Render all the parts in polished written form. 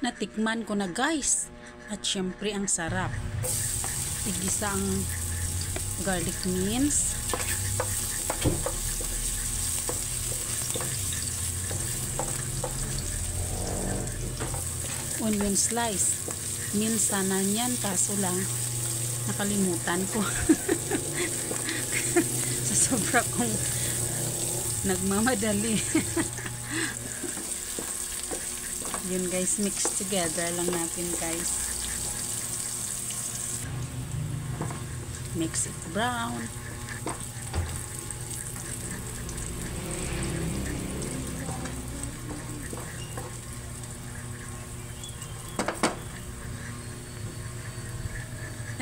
Natikman ko na guys. At syempre ang sarap. Igisa ang garlic mince. Onion slice. Minsan na yan, kaso lang nakalimutan ko. Sa sobra kong nagmamadali. Yun guys, mix together lang natin guys. Mix it brown.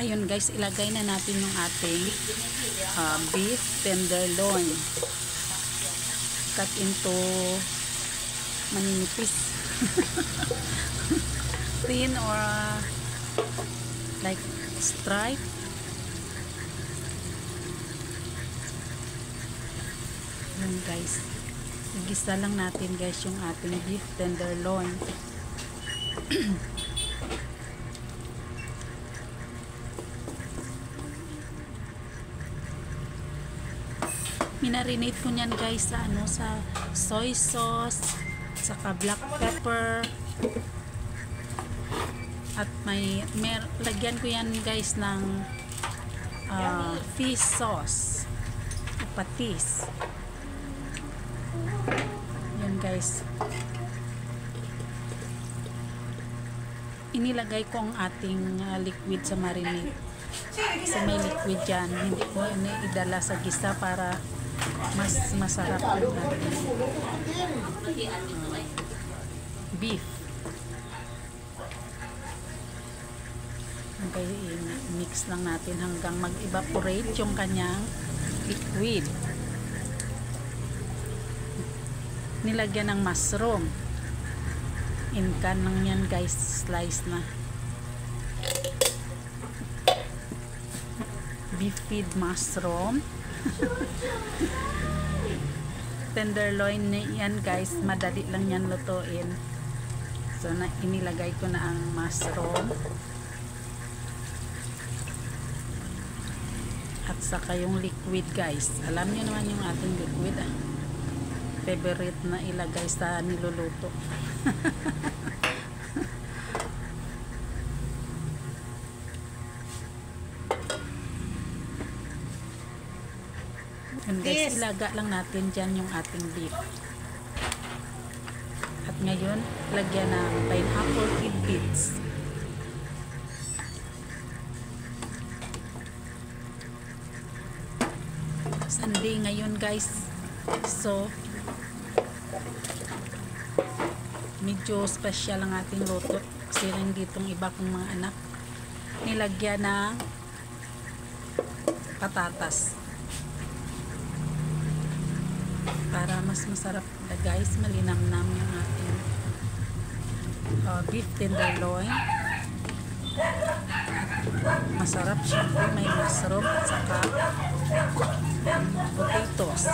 Ayun guys, ilagay na natin yung ating beef tenderloin. Cut into maninipis. Thin or like stripe. Yun guys. Igisa lang natin guys yung ating beef tenderloin. Minarinate ko niyan guys sa sa soy sauce, saka black pepper. At lagyan ko yan guys ng fish sauce, patis. Yan guys. Inilagay ko ang ating liquid sa marinade. Kasi may liquid dyan. Hindi ko idala sa gisa para mas masarap yung beef. Okay, mix lang natin hanggang mag-evaporate yung kanyang liquid. Nilagyan ng mushroom. In-can lang yan guys, slice na. Beef feed mushroom. Tenderloin yan guys, madali lang yan lutuin. So inilagay ko na ang mushroom at saka yung liquid guys. Alam nyo naman yung ating liquid favorite na ilagay sa niluluto. And guys, ilaga lang natin dyan yung ating beef. At ngayon, lagyan ng pineapple tidbits. Sunday ngayon guys. So, medyo special ang ating luto. Kasi rin ditong iba kong mga anak. Nilagyan ng patatas. Para mas masarap na guys, malinamnam yung ating beef tenderloin. Masarap syempre, may mushroom at saka potatoes.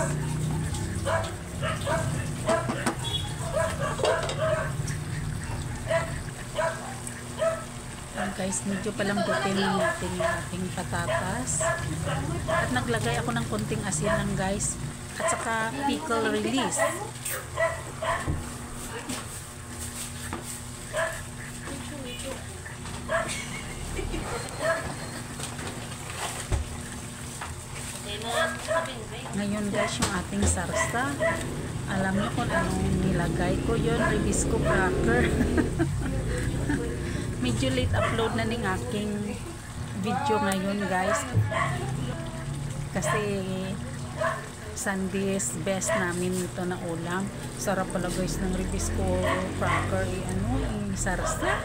Guys, medyo palambutin lang natin yung ating patatas. At naglagay ako ng konting asin lang guys. At saka pickle release. Ngayon guys, yung ating sarsa. Alam niyo kung anong nilagay ko yun, Ribisco cracker. Medyo late upload na ng aking video ngayon guys. Kasi Sunday's best namin ito na ulam. Sarap pala guys ng Ribisco cracker. Sarsa.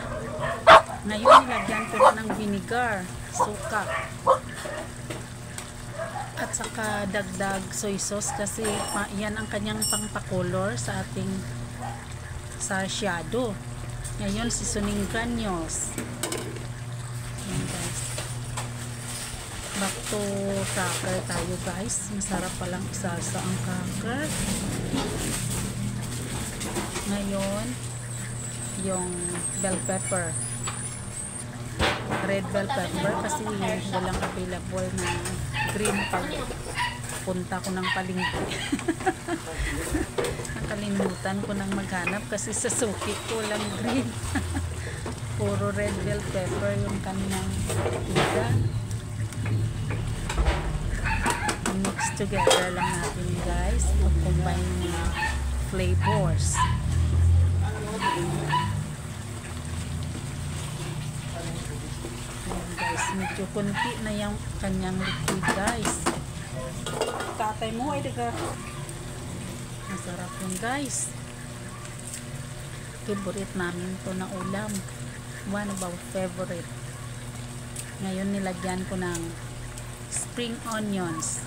Ngayon nilagyan ko na ng vinegar, suka. At saka dagdag soy sauce kasi yan ang kanyang pangpakolor sa ating sarsyado. Ngayon seasoning granules. Ayan guys. Back to cracker tayo guys. Masarap palang isalsa ang cracker. Ngayon yung bell pepper, red bell pepper, kasi walang available na green pag punta ko ng palengke. Nakalimutan ko nang maghanap kasi sa suki ko lang green. Puro red bell pepper yung kanyang tiga. Mix together lang natin guys, mag-combine ng flavors. Ayan guys, medyo kunti na yung kanyang liquid guys. Tatay mo ay daga. Masarap yun guys. Favorite namin to na ulam. One of our favorite. Ngayon nilagyan ko ng spring onions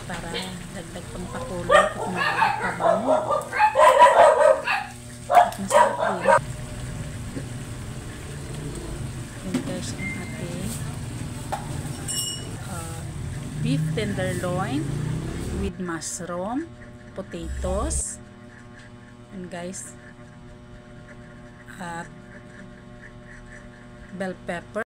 para dagdag pang pakulo at mabango. At masarap din. Yun guys ang ating beef tenderloin with mushroom, potatoes, and guys, at bell pepper.